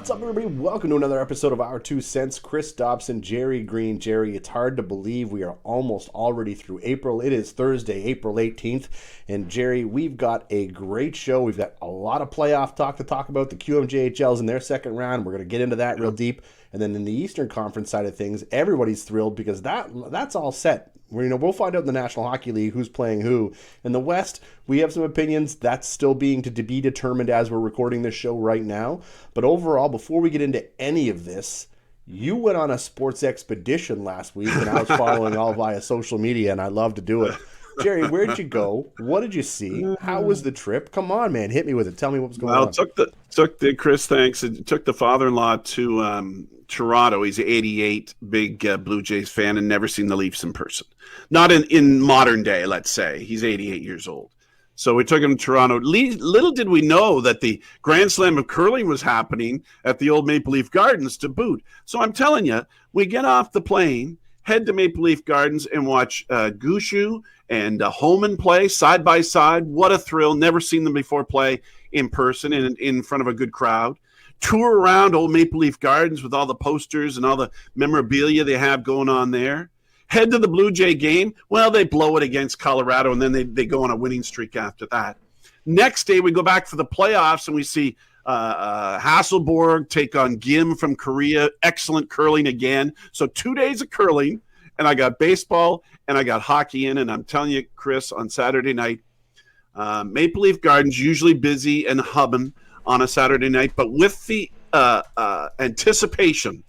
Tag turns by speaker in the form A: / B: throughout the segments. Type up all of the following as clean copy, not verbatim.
A: What's up, everybody? Welcome to another episode of Our Two Cents. Chris Dobson, Gerry Green. Gerry, it's hard to believe we are almost already through April. It is Thursday, April 18th. And Gerry, we've got a great show. We've got a lot of playoff talk to talk about. The QMJHL's in their second round. We're going to get into that real deep. And then in the Eastern Conference side of things, everybody's thrilled because that's all set. We'll find out in the National Hockey League who's playing who. In the West, we have some opinions. That's still being to be determined as we're recording this show right now. But overall, before we get into any of this, you went on a sports expedition last week, and I was following all via social media, and I love to do it. Gerry, where did you go? What did you see? How was the trip? Come on, man, hit me with it. Tell me what was going on.
B: Took the Chris, thanks. It took the father-in-law to Toronto. He's an 88, big Blue Jays fan, and never seen the Leafs in person. Not in modern day, let's say. He's 88 years old. So we took him to Toronto. Little did we know that the Grand Slam of curling was happening at the old Maple Leaf Gardens to boot. So I'm telling you, we get off the plane, head to Maple Leaf Gardens, and watch Gushu and Homan play side by side. What a thrill. Never seen them before play in person in front of a good crowd. Tour around old Maple Leaf Gardens with all the posters and all the memorabilia they have going on there. Head to the Blue Jay game. Well, they blow it against Colorado, and then they go on a winning streak after that. Next day, we go back for the playoffs, and we see Hasselborg take on Gim from Korea. Excellent curling again. So 2 days of curling, and I got baseball, and I got hockey in. And I'm telling you, Chris, on Saturday night, Maple Leaf Gardens usually busy and hubbing on a Saturday night, but with the anticipation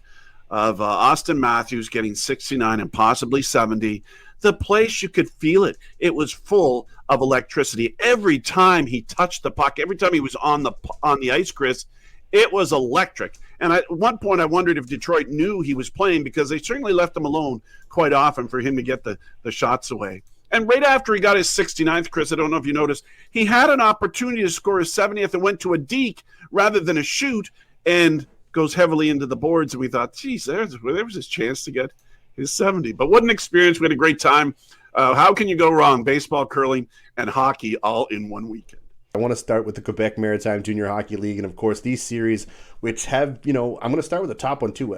B: of Austin Matthews getting 69 and possibly 70, the place, you could feel it. It was full of electricity. Every time he touched the puck, every time he was on the ice, Chris, it was electric. And at one point, I wondered if Detroit knew he was playing, because they certainly left him alone quite often for him to get the shots away. And right after he got his 69th, Chris, I don't know if you noticed, he had an opportunity to score his 70th and went to a deke rather than a shoot, and goes heavily into the boards. And we thought, geez, there was his chance to get his 70. But what an experience. We had a great time. How can you go wrong? Baseball, curling, and hockey all in one weekend.
A: I want to start with the Quebec Maritime Junior Hockey League, and of course these series, which have, I'm going to start with the top one too.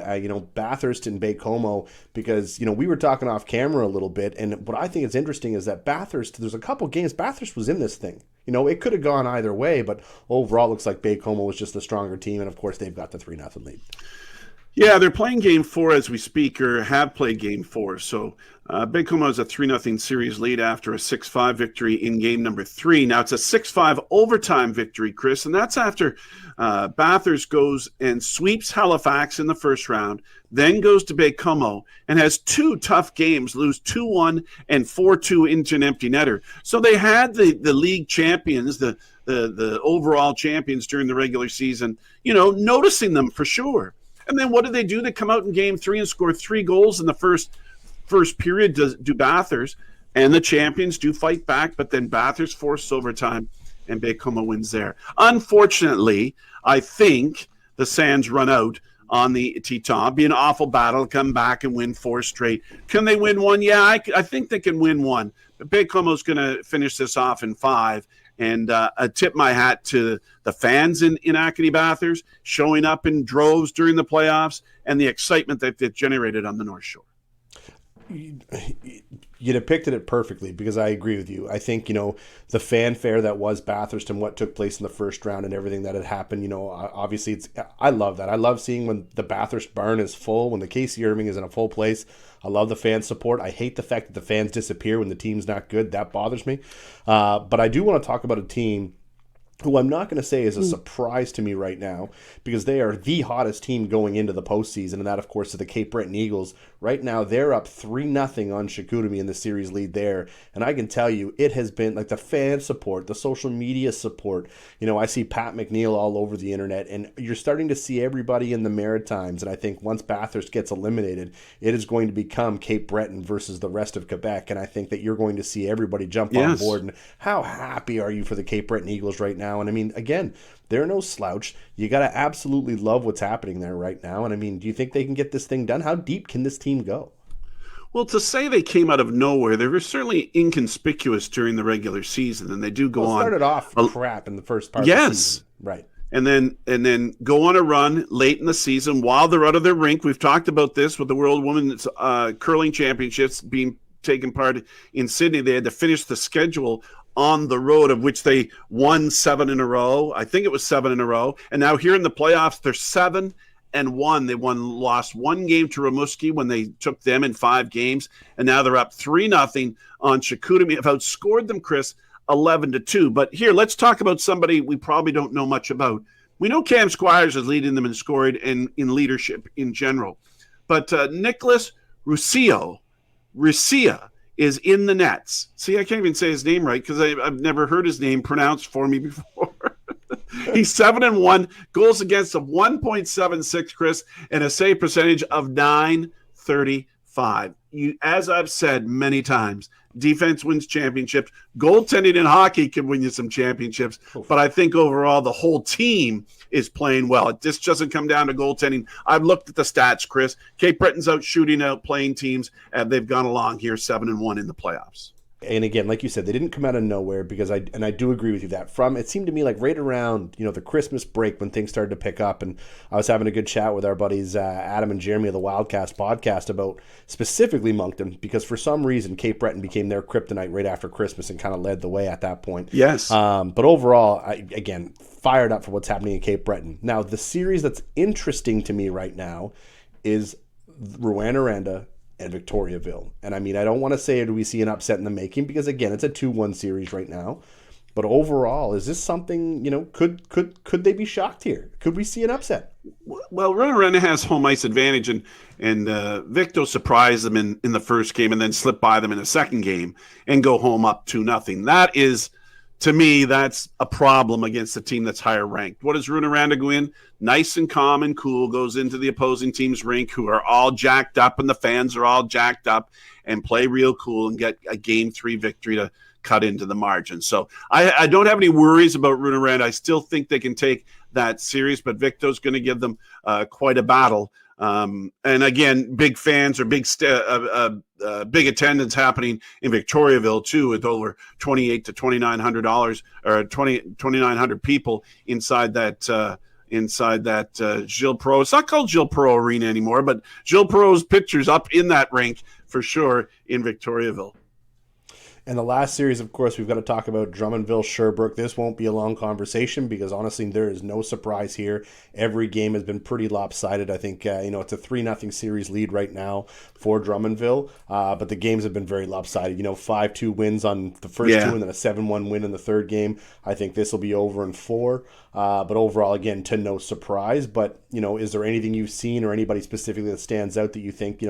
A: Bathurst and Baie-Comeau, because we were talking off camera a little bit, and what I think is interesting is that Bathurst, there's a couple games Bathurst was in this thing. It could have gone either way, but overall it looks like Baie-Comeau was just the stronger team, and of course they've got the 3-0 lead.
B: Yeah, they're playing Game 4 as we speak, or have played Game 4. So Baie-Comeau has a 3-0 series lead after a 6-5 victory in Game number 3. Now it's a 6-5 overtime victory, Chris, and that's after Bathurst goes and sweeps Halifax in the first round, then goes to Baie-Comeau and has two tough games, lose 2-1 and 4-2 into an empty netter. So they had the league champions, the overall champions during the regular season, noticing them for sure. And then what do? They come out in Game 3 and score 3 goals in the first period, do Bathurst, and the champions do fight back, but then Bathurst forces overtime, and Baie-Comeau wins there. Unfortunately, I think the Sands run out on the Teton. Be an awful battle, come back and win 4 straight. Can they win one? Yeah, I think they can win one. But Baie-Comeau's going to finish this off in 5. And I tip my hat to the fans in Acadie Bathurst showing up in droves during the playoffs, and the excitement that it generated on the North Shore.
A: You depicted it perfectly, because I agree with you. I think, the fanfare that was Bathurst and what took place in the first round and everything that had happened, obviously I love that. I love seeing when the Bathurst barn is full, when the Casey Irving is in a full place. I love the fan support. I hate the fact that the fans disappear when the team's not good. That bothers me. But I do want to talk about a team who I'm not going to say is a surprise to me right now, because they are the hottest team going into the postseason, and that, of course, is the Cape Breton Eagles. Right now, they're up 3-0 on Chicoutimi in the series lead there, and I can tell you, it has been, like, the fan support, the social media support. I see Pat McNeil all over the internet, and you're starting to see everybody in the Maritimes, and I think once Bathurst gets eliminated, it is going to become Cape Breton versus the rest of Quebec, and I think that you're going to see everybody jump on board. And how happy are you for the Cape Breton Eagles right now? And I mean, again, they're no slouch. You got to absolutely love what's happening there right now. And I mean, do you think they can get this thing done? How deep can this team go?
B: Well, to say they came out of nowhere, they were certainly inconspicuous during the regular season, and they do go on.
A: Started off crap in the first part of the season. Right.
B: and then go on a run late in the season while they're out of their rink. We've talked about this with the World Women's Curling Championships being taken part in Sydney. They had to finish the schedule on the road, of which they won 7 in a row. I think it was 7 in a row. And now here in the playoffs, they're 7-1. They lost 1 game to Rimouski when they took them in 5 games, and now they're up 3-0 on Chicoutimi. Have outscored them, Chris, 11-2. But here, let's talk about somebody we probably don't know much about. We know Cam Squires is leading them in scoring and in leadership in general. But Nicholas Ruscia is in the nets. See, I can't even say his name right because I've never heard his name pronounced for me before. He's 7-1, goals against of 1.76, Chris, and a save percentage of .935. As I've said many times, defense wins championships. Goaltending in hockey can win you some championships, but I think overall the whole team is playing well. It just doesn't come down to goaltending. I've looked at the stats, Chris. Cape Breton's out shooting out playing teams, and they've gone along here 7-1 in the playoffs.
A: And again, like you said, they didn't come out of nowhere because I do agree with you that it seemed to me like right around, the Christmas break when things started to pick up, and I was having a good chat with our buddies Adam and Jeremy of the Wildcast podcast about specifically Moncton, because for some reason Cape Breton became their kryptonite right after Christmas and kind of led the way at that point.
B: Yes.
A: But overall, again, fired up for what's happening in Cape Breton. Now, the series that's interesting to me right now is Rouyn-Noranda and Victoriaville. And I mean, I don't want to say do we see an upset in the making, because again, it's a 2-1 series right now. But overall, is this something, could they be shocked here? Could we see an upset?
B: Well, Rouyn-Noranda has home ice advantage, and Victo surprised them in the first game and then slipped by them in the second game and go home up 2-0. That is, to me, that's a problem against a team that's higher ranked. What does Rouyn-Noranda go in? Nice and calm and cool, goes into the opposing team's rink, who are all jacked up and the fans are all jacked up, and play real cool and get a Game 3 victory to cut into the margin. So I don't have any worries about Rouyn-Noranda. I still think they can take that series, but Victo's going to give them quite a battle. And again, big fans or big attendance happening in Victoriaville too, with over $2,800 to $2,900 or 2,900 people inside that Gilles Perreault. It's not called Gilles Perreault Arena anymore, but Gilles Perreault's pictures up in that rink for sure in Victoriaville.
A: And the last series, of course, we've got to talk about Drummondville-Sherbrooke. This won't be a long conversation because, honestly, there is no surprise here. Every game has been pretty lopsided. I think, it's a 3-0 series lead right now for Drummondville. But the games have been very lopsided. 5-2 wins on the first two and then a 7-1 win in the third game. I think this will be over in 4. But overall, again, to no surprise. But, is there anything you've seen or anybody specifically that stands out that you think,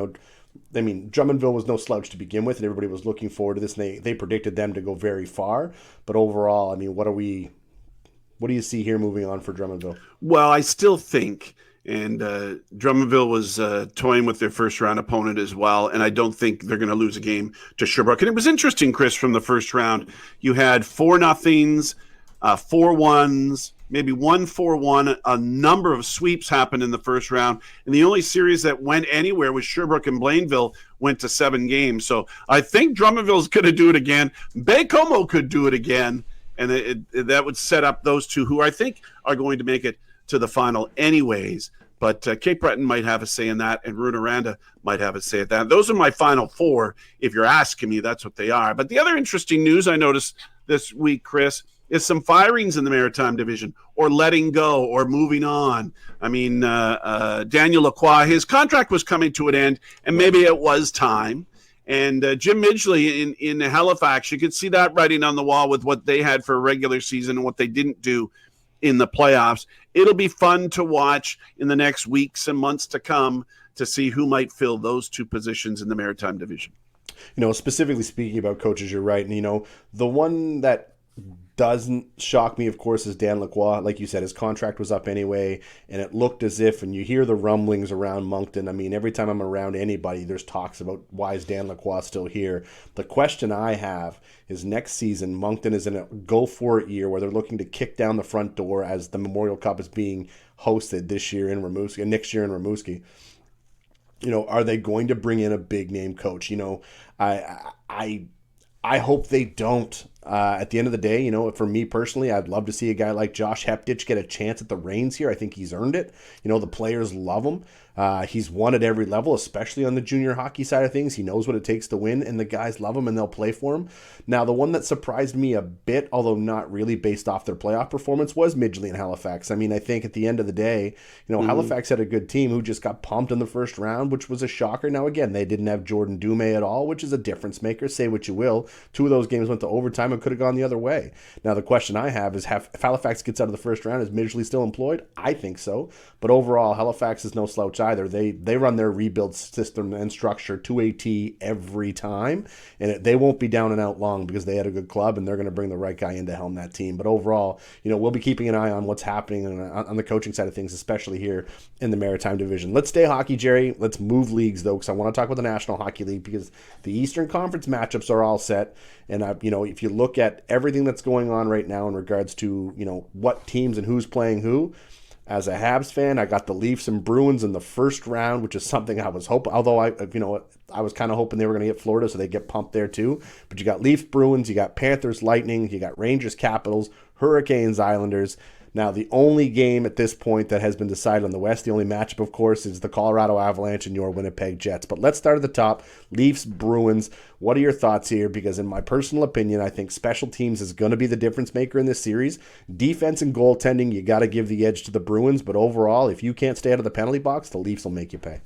A: I mean, Drummondville was no slouch to begin with, and everybody was looking forward to this, and they predicted them to go very far. But overall, I mean, what do you see here moving on for Drummondville?
B: Well, I still think, and Drummondville was toying with their first-round opponent as well, and I don't think they're going to lose a game to Sherbrooke. And it was interesting, Chris, from the first round. You had 4-0s, 4-1s, maybe 1-4-1. A number of sweeps happened in the first round. And the only series that went anywhere was Sherbrooke and Blainville went to 7 games. So I think Drummondville's going to do it again. Baie-Comeau could do it again. And that would set up those two who I think are going to make it to the final anyways. But Cape Breton might have a say in that, and Rouyn-Noranda might have a say at that. Those are my final 4. If you're asking me, that's what they are. But the other interesting news I noticed this week, Chris, is some firings in the Maritime Division, or letting go, or moving on. I mean, Daniel Lacroix, his contract was coming to an end, and maybe it was time. And Jim Midgley in Halifax, you could see that writing on the wall with what they had for a regular season and what they didn't do in the playoffs. It'll be fun to watch in the next weeks and months to come to see who might fill those 2 positions in the Maritime Division.
A: Specifically speaking about coaches, you're right. And, the one that doesn't shock me, of course, is Dan Lacroix. Like you said, his contract was up anyway, and it looked as if, and you hear the rumblings around Moncton. I mean, every time I'm around anybody, there's talks about why is Dan Lacroix still here. The question I have is next season, Moncton is in a go-for-it year where they're looking to kick down the front door as the Memorial Cup is being hosted this year in Rimouski, and next year in Rimouski. Are they going to bring in a big-name coach? I hope they don't. At the end of the day, for me personally, I'd love to see a guy like Josh Heptich get a chance at the reins here. I think he's earned it. The players love him. He's won at every level, especially on the junior hockey side of things. He knows what it takes to win, and the guys love him and they'll play for him. Now, the one that surprised me a bit, although not really based off their playoff performance, was Midgley and Halifax. I mean, I think at the end of the day, Halifax had a good team who just got pumped in the first round, which was a shocker. Now, again, they didn't have Jordan Dumais at all, which is a difference maker. Say what you will. 2 of those games went to overtime and could have gone the other way. Now, the question I have is, if Halifax gets out of the first round, is Midgley still employed? I think so. But overall, Halifax is no slouch either. They run their rebuild system and structure to a T every time, and they won't be down and out long because they had a good club and they're going to bring the right guy in to helm that team. But overall, we'll be keeping an eye on what's happening on the coaching side of things, especially here in the Maritime Division. Let's stay hockey, Gerry. Let's move leagues, though, because I want to talk about the National Hockey League because the Eastern Conference matchups are all set. And, if you look at everything that's going on right now in regards to, what teams and who's playing who, as a Habs fan, I got the Leafs and Bruins in the first round, which is something I was hoping. Although I was kind of hoping they were going to get Florida, so they get pumped there too. But you got Leafs, Bruins, you got Panthers, Lightning, you got Rangers, Capitals, Hurricanes, Islanders. Now, the only game at this point that has been decided on the West, the only matchup, of course, is the Colorado Avalanche and your Winnipeg Jets. But let's start at the top. Leafs, Bruins. What are your thoughts here? Because in my personal opinion, I think special teams is going to be the difference maker in this series. Defense and goaltending, you got to give the edge to the Bruins. But overall, if you can't stay out of the penalty box, the Leafs will make you pay.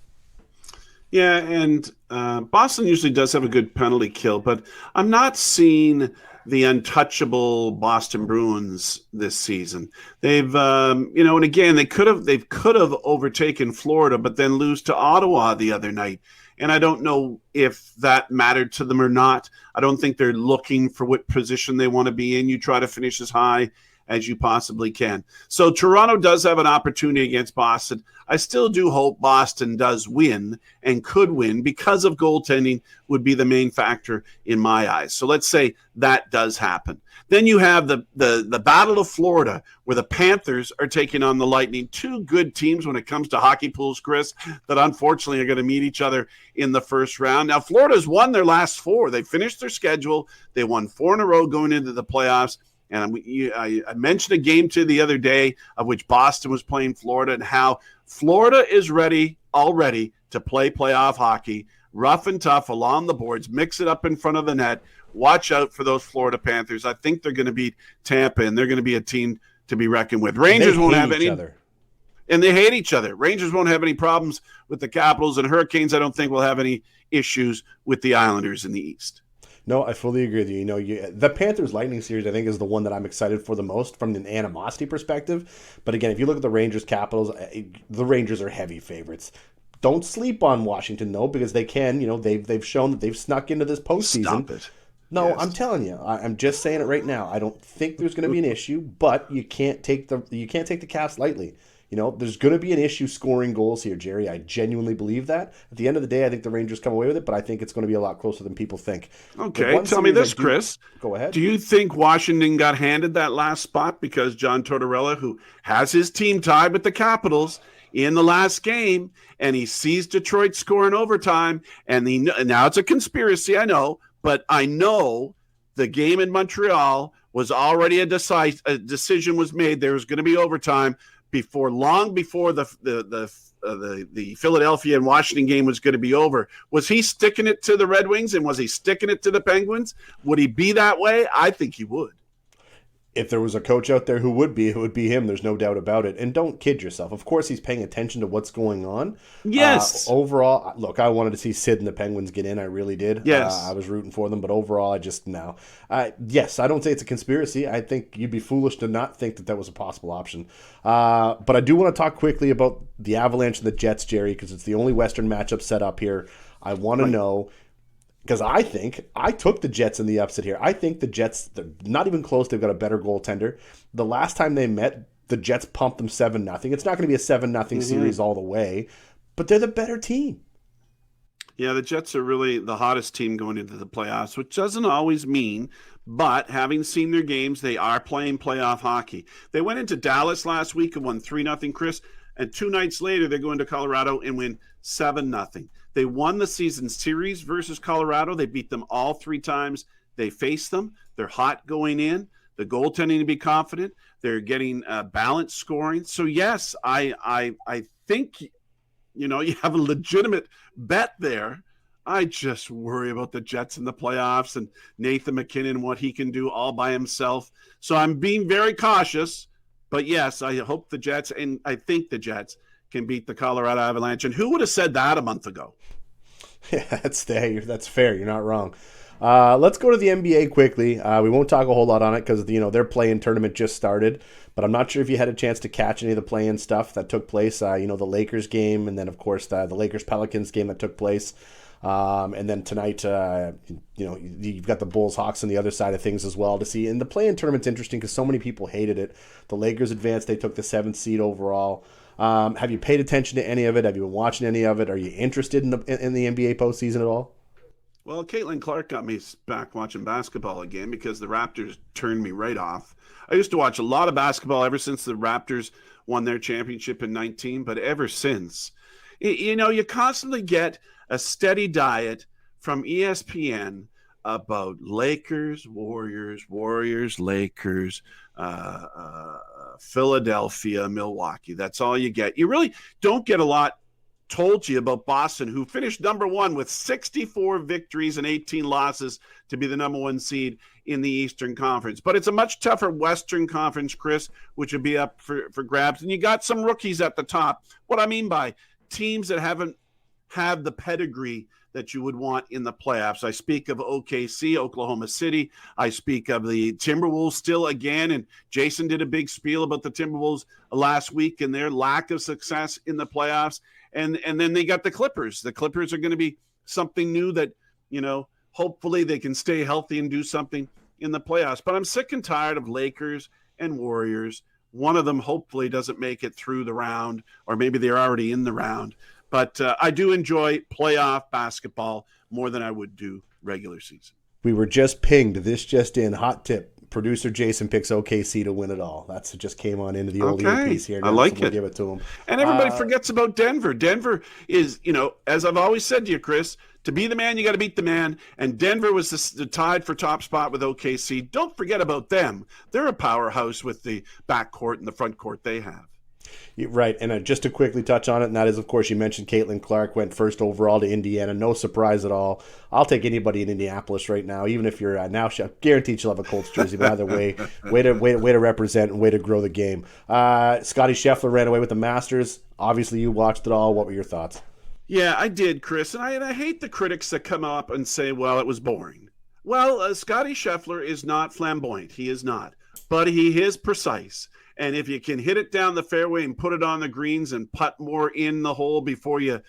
B: Yeah, and Boston usually does have a good penalty kill, but I'm not seeing the untouchable Boston Bruins this season. They've, and again, they could have overtaken Florida, but then lose to Ottawa the other night. And I don't know if that mattered to them or not. I don't think they're looking for what position they want to be in. You try to finish as high as you possibly can. So Toronto does have an opportunity against Boston. I still do hope Boston does win and could win because of goaltending would be the main factor in my eyes. So let's say that does happen. Then you have the Battle of Florida where the Panthers are taking on the Lightning. 2 good teams when it comes to hockey pools, Chris, that unfortunately are going to meet each other in the first round. Now, Florida's won their last 4. They finished their schedule. They won 4 in a row going into the playoffs. And I mentioned a game the other day of which Boston was playing Florida and how Florida is ready already to play playoff hockey, rough and tough along the boards, mix it up in front of the net. Watch out for those Florida Panthers. I think they're going to beat Tampa, and they're going to be a team to be reckoned with. Rangers won't have any. And they hate each other. Rangers won't have any problems with the Capitals, and Hurricanes I don't think will have any issues with the Islanders in the East.
A: No, I fully agree with you. The Panthers Lightning series, I think, is the one that I'm excited for the most from an animosity perspective. But again, if you look at the Rangers Capitals, the Rangers are heavy favorites. Don't sleep on Washington though, because they can. They've shown that they've snuck into this postseason.
B: Stop it.
A: No,
B: yes.
A: I'm telling you, I'm just saying it right now. I don't think there's going to be an issue, but you can't take the Caps lightly. There's going to be an issue scoring goals here, Gerry. I genuinely believe that. At the end of the day, I think the Rangers come away with it, but I think it's going to be a lot closer than people think.
B: Okay, tell me this, Chris.
A: Go ahead.
B: Do you think Washington got handed that last spot because John Tortorella, who has his team tied with the Capitals in the last game, and he sees Detroit score in overtime, and now it's a conspiracy, I know, but I know the game in Montreal was already a decision was made. There was going to be overtime long before the Philadelphia and Washington game was going to be over. Was he sticking it to the Red Wings and was he sticking it to the Penguins? Would he be that way? I think he would.
A: If there was a coach out there who would be, it would be him. There's no doubt about it. And don't kid yourself. Of course, he's paying attention to what's going on.
B: Yes.
A: Overall, look, I wanted to see Sid and the Penguins get in. I really did.
B: Yes.
A: I was rooting for them. But overall, no. Yes, I don't say it's a conspiracy. I think you'd be foolish to not think that was a possible option. But I do want to talk quickly about the Avalanche and the Jets, Gerry, because it's the only Western matchup set up here. I want to know. Because I took the Jets in the upset here. I think the Jets, they're not even close. They've got a better goaltender. The last time they met, the Jets pumped them 7-0. It's not going to be a 7-0 series all the way, but they're the better team.
B: Yeah, the Jets are really the hottest team going into the playoffs, which doesn't always mean, but having seen their games, they are playing playoff hockey. They went into Dallas last week and won 3-0, Chris, and 2 nights later, they're going to Colorado and win 7-0. They won the season series versus Colorado. They beat them all 3 times, They face them. They're hot going in. The goaltending to be confident. They're getting balanced scoring. So yes, I think you have a legitimate bet there. I just worry about the Jets in the playoffs and Nathan McKinnon, what he can do all by himself. So I'm being very cautious. But yes, I hope the Jets, and I think the Jets can beat the Colorado Avalanche. And who would have said that a month ago?
A: Yeah, that's fair. You're not wrong. Let's go to the NBA quickly. We won't talk a whole lot on it because their play-in tournament just started. But I'm not sure if you had a chance to catch any of the play-in stuff that took place. The Lakers game, and then of course the Lakers Pelicans game that took place. And then tonight, you've got the Bulls Hawks on the other side of things as well to see. And the play-in tournament's interesting because so many people hated it. The Lakers advanced; they took the 7th seed overall. Have you paid attention to any of it? Have you been watching any of it? Are you interested in the NBA postseason at all?
B: Well, Caitlin Clark got me back watching basketball again because the Raptors turned me right off. I used to watch a lot of basketball ever since the Raptors won their championship in 19, but ever since, you constantly get a steady diet from ESPN about Lakers, Warriors, Lakers, Philadelphia, Milwaukee. That's all you get. You really don't get a lot told you about Boston, who finished number 1 with 64 victories and 18 losses to be the number 1 seed in the Eastern Conference. But it's a much tougher Western Conference, Chris, which would be up for grabs. And you got some rookies at the top. What I mean by teams that haven't had the pedigree that you would want in the playoffs. I speak of OKC, Oklahoma City. I speak of the Timberwolves still again, and Jason did a big spiel about the Timberwolves last week and their lack of success in the playoffs. And then they got the Clippers. The Clippers are going to be something new that, hopefully they can stay healthy and do something in the playoffs. But I'm sick and tired of Lakers and Warriors. One of them hopefully doesn't make it through the round, or maybe they're already in the round. But I do enjoy playoff basketball more than I would do regular season.
A: We were just pinged. This just in. Hot tip. Producer Jason picks OKC to win it all. That's just came on into the old earpiece here. Now,
B: I like
A: so we'll
B: it.
A: give it to him.
B: And everybody forgets about Denver. Denver is, as I've always said to you, Chris, to be the man, you got to beat the man. And Denver was the tied for top spot with OKC. Don't forget about them. They're a powerhouse with the backcourt and the front court they have.
A: Right, and just to quickly touch on it, and that is, of course, you mentioned Caitlin Clark went first overall to Indiana. No surprise at all. I'll take anybody in Indianapolis right now, even if you're now. Guaranteed she'll have a Colts jersey. But either way, way to represent and way to grow the game. Scotty Scheffler ran away with the Masters. Obviously, you watched it all. What were your thoughts?
B: Yeah, I did, Chris, and I hate the critics that come up and say, "Well, it was boring." Well, Scotty Scheffler is not flamboyant. He is not, but he is precise. And if you can hit it down the fairway and put it on the greens and putt more in the hole before you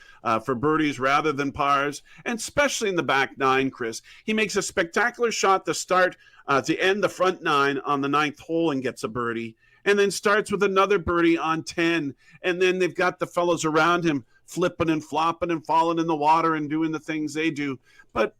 B: for birdies rather than pars, and especially in the back 9, Chris, he makes a spectacular shot to start to end the front 9 on the 9th hole and gets a birdie, and then starts with another birdie on 10, and then they've got the fellows around him flipping and flopping and falling in the water and doing the things they do. But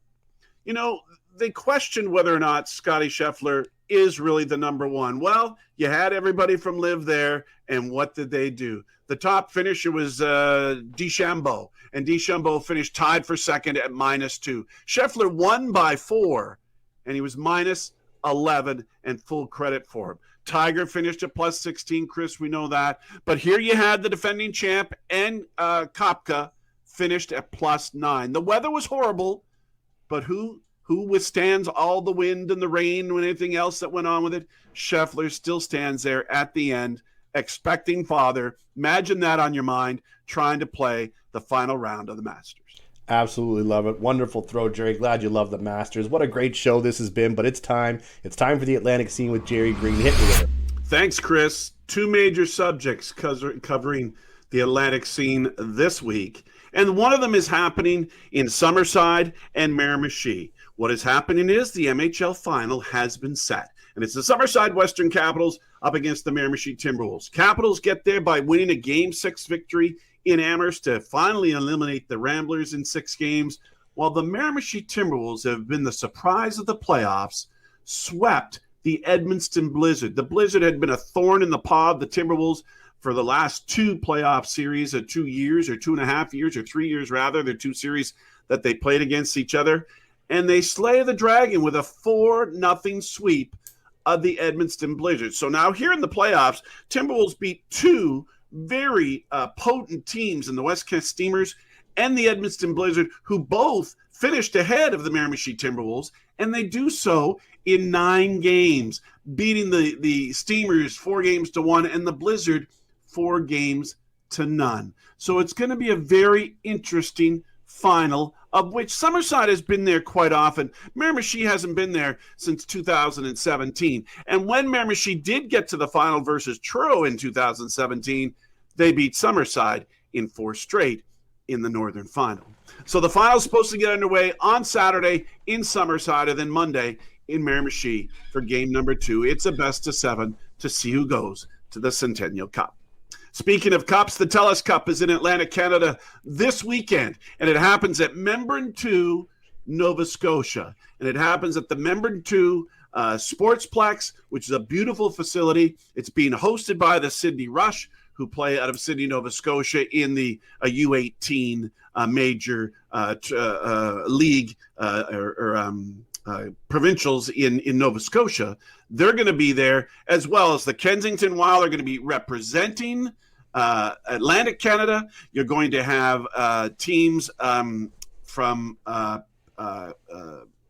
B: they questioned whether or not Scotty Scheffler is really the number 1. Well, you had everybody from Live there, and what did they do? The top finisher was DeChambeau, and DeChambeau finished tied for second at -2. Scheffler won by 4, and he was -11, and full credit for him. Tiger finished at +16, Chris, we know that. But here you had the defending champ, and Koepka finished at +9. The weather was horrible, but who withstands all the wind and the rain and anything else that went on with it? Scheffler still stands there at the end, expecting father. Imagine that on your mind, trying to play the final round of the Masters.
A: Absolutely love it. Wonderful throw, Gerry. Glad you love the Masters. What a great show this has been, but it's time. It's time for the Atlantic Scene with Gerry Green. Hit me with it.
B: Thanks, Chris. 2 major subjects covering the Atlantic Scene this week. And one of them is happening in Summerside and Miramichi. What is happening is the MHL final has been set. And it's the Summerside Western Capitals up against the Miramichi Timberwolves. Capitals get there by winning a Game 6 victory in Amherst to finally eliminate the Ramblers in 6 games, while the Miramichi Timberwolves have been the surprise of the playoffs, swept the Edmundston Blizzard. The Blizzard had been a thorn in the paw of the Timberwolves for the last 2 playoff series of 2 years, or 2.5 years, or 3 years rather. They're 2 series that they played against each other. and they slay the Dragon with a 4-0 sweep of the Edmonton Blizzards. So now here in the playoffs, Timberwolves beat two very potent teams in the West Coast Steamers and the Edmonton Blizzard, who both finished ahead of the Miramichi Timberwolves, and they do so in 9 games, beating the Steamers 4-1 and the Blizzard 4-0. So it's going to be a very interesting final, of which Summerside has been there quite often. Miramichi hasn't been there since 2017. And when Miramichi did get to the final versus Truro in 2017, they beat Summerside in 4 straight in the Northern Final. So the final is supposed to get underway on Saturday in Summerside, and then Monday in Miramichi for game number 2. It's a best of 7 to see who goes to the Centennial Cup. Speaking of cups, the TELUS Cup is in Atlantic Canada this weekend, and it happens at Membrane 2, Nova Scotia. And it happens at the Membrane 2 Sportsplex, which is a beautiful facility. It's being hosted by the Sydney Rush, who play out of Sydney, Nova Scotia in the U18 major league provincials in Nova Scotia. They're going to be there, as well as the Kensington Wild are going to be representing Atlantic Canada. You're going to have teams from all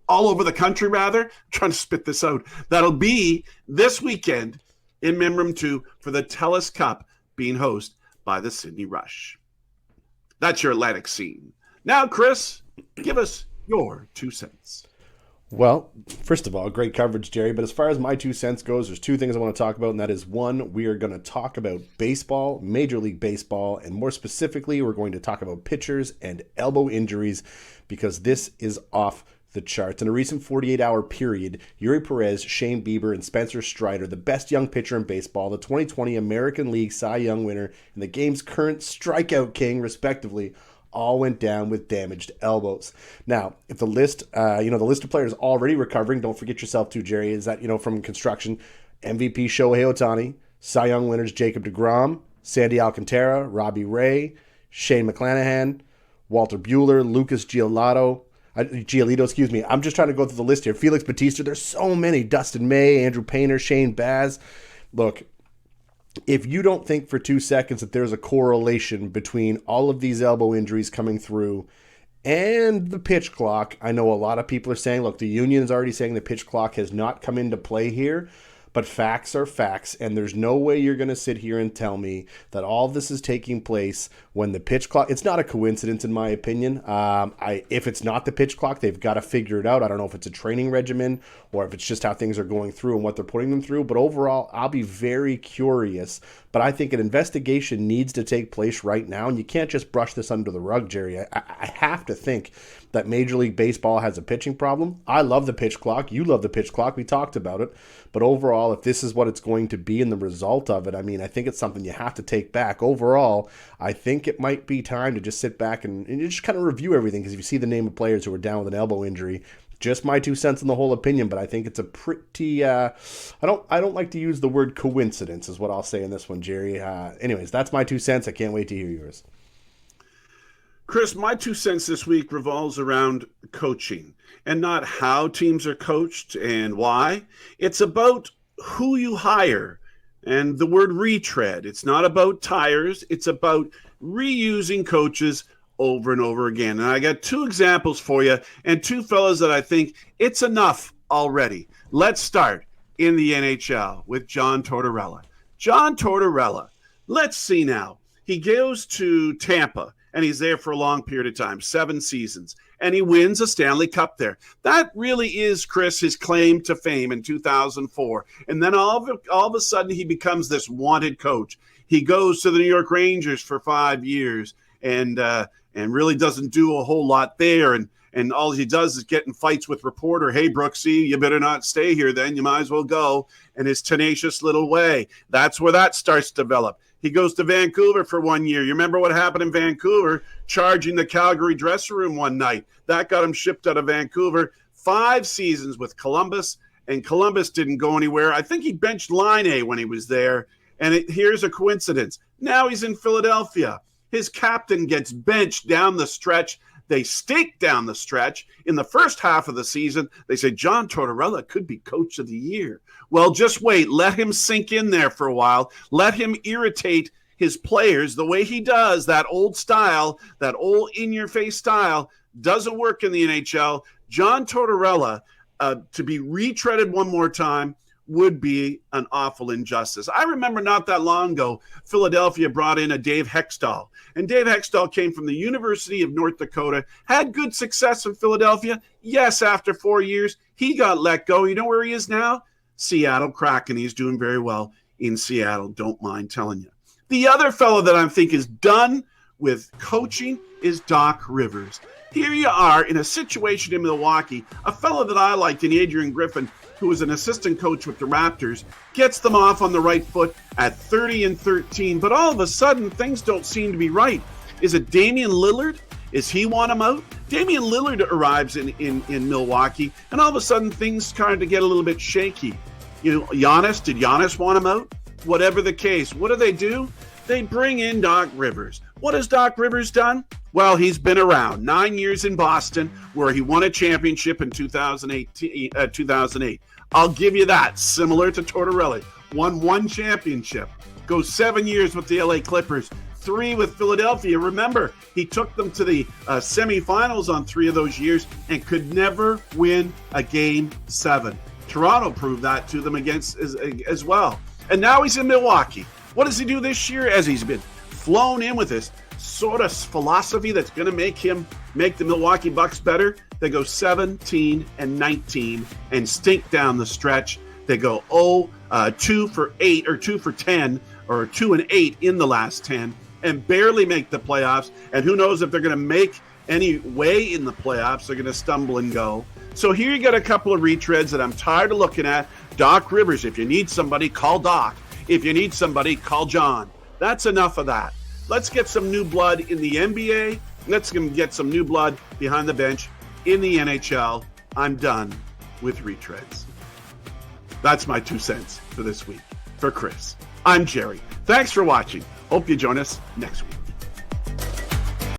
B: over the country, rather. I'm trying to spit this out. That'll be this weekend in Membrane 2 for the TELUS Cup, being hosted by the Sydney Rush. That's your Atlantic scene. Now, Chris, give us your 2 cents.
A: Well, first of all, great coverage, Gerry. But as far as my 2 cents goes, there's 2 things I want to talk about, and that is, 1, we are going to talk about baseball, Major League Baseball, and more specifically, we're going to talk about pitchers and elbow injuries, because this is off the charts. In a recent 48-hour period, Yuri Perez, Shane Bieber, and Spencer Strider, the best young pitcher in baseball, the 2020 American League Cy Young winner, and the game's current strikeout king, respectively, all went down with damaged elbows. Now, if the list, the list of players already recovering, don't forget yourself too, Gerry, is that, from construction, MVP Shohei Ohtani, Cy Young winners Jacob deGrom, Sandy Alcantara, Robbie Ray, Shane McClanahan, Walter Buehler, Lucas Giolito, I'm just trying to go through the list here. Felix Bautista, there's so many. Dustin May, Andrew Painter, Shane Baz. Look, if you don't think for 2 seconds that there's a correlation between all of these elbow injuries coming through and the pitch clock, I know a lot of people are saying, look, the union is already saying the pitch clock has not come into play here. But facts are facts, and there's no way you're going to sit here and tell me that all this is taking place when the pitch clock... It's not a coincidence, in my opinion. If it's not the pitch clock, they've got to figure it out. I don't know if it's a training regimen or if it's just how things are going through and what they're putting them through. But overall, I'll be very curious. But I think an investigation needs to take place right now, and you can't just brush this under the rug, Gerry. I have to think that Major League Baseball has a pitching problem. I love the pitch clock. You love the pitch clock. We talked about it. But overall, if this is what it's going to be and the result of it, I think it's something you have to take back. Overall, I think it might be time to just sit back and just kind of review everything, because if you see the name of players who are down with an elbow injury, just my 2 cents on the whole opinion, but I think it's a pretty, I don't like to use the word coincidence is what I'll say in this one, Gerry. Anyways, that's my 2 cents. I can't wait to hear yours.
B: Chris, my 2 cents this week revolves around coaching, and not how teams are coached and why. It's about who you hire and the word retread. It's not about tires. It's about reusing coaches over and over again. And I got 2 examples for you, and 2 fellas that I think it's enough already. Let's start in the NHL with John Tortorella. John Tortorella, let's see now. He goes to Tampa, and he's there for a long period of time, 7 seasons, and he wins a Stanley Cup there. That really is, Chris, his claim to fame in 2004. And then all of a sudden, he becomes this wanted coach. He goes to the New York Rangers for 5 years and really doesn't do a whole lot there. And all he does is get in fights with reporter. Hey, Brooksy, you better not stay here then. You might as well go. And his tenacious little way. That's where that starts to develop. He goes to Vancouver for 1 year. You remember what happened in Vancouver? Charging the Calgary dressing room one night. That got him shipped out of Vancouver. 5 seasons with Columbus, and Columbus didn't go anywhere. I think he benched Line when he was there. And here's a coincidence. Now he's in Philadelphia. His captain gets benched down the stretch. They stink down the stretch. In the first half of the season, they say John Tortorella could be coach of the year. Well, just wait. Let him sink in there for a while. Let him irritate his players the way he does. That old style, that old in-your-face style, doesn't work in the NHL. John Tortorella, to be retreaded one more time, would be an awful injustice. I remember not that long ago, Philadelphia brought in a Dave Hextall. And Dave Hextall came from the University of North Dakota, had good success in Philadelphia. Yes, after 4 years, he got let go. You know where he is now? Seattle Kraken. He's doing very well in Seattle. Don't mind telling you. The other fellow that I think is done with coaching is Doc Rivers. Here you are in a situation in Milwaukee, a fellow that I liked in Adrian Griffin, who was an assistant coach with the Raptors, gets them off on the right foot at 30-13, but all of a sudden things don't seem to be right. Is it Damian Lillard? Is he want him out? Damian Lillard arrives in Milwaukee, and all of a sudden things kind of get a little bit shaky. You know, Giannis, did Giannis want him out? Whatever the case, what do? They bring in Doc Rivers. What has Doc Rivers done? Well, he's been around 9 years in Boston, where he won a championship in 2008. I'll give you that. Similar to Tortorella, won one championship. Goes 7 years with the LA Clippers, 3 with Philadelphia. Remember, he took them to the semifinals on 3 of those years and could never win a Game 7. Toronto proved that to them against as well. And now he's in Milwaukee. What does he do this year? As he's been flown in with this sort of philosophy that's going to make the Milwaukee Bucks better. They go 17-19 and stink down the stretch. They go 2 for 8 or 2 for 10 or 2 and 8 in the last 10 and barely make the playoffs. And who knows if they're going to make any way in the playoffs. They're going to stumble and go. So here you got a couple of retreads that I'm tired of looking at. Doc Rivers, if you need somebody, call Doc. If you need somebody, call John. That's enough of that. Let's get some new blood in the NBA. Let's get some new blood behind the bench in the NHL. I'm done with retreads. That's my 2 cents for this week. For Chris, I'm Gerry. Thanks for watching. Hope you join us next week.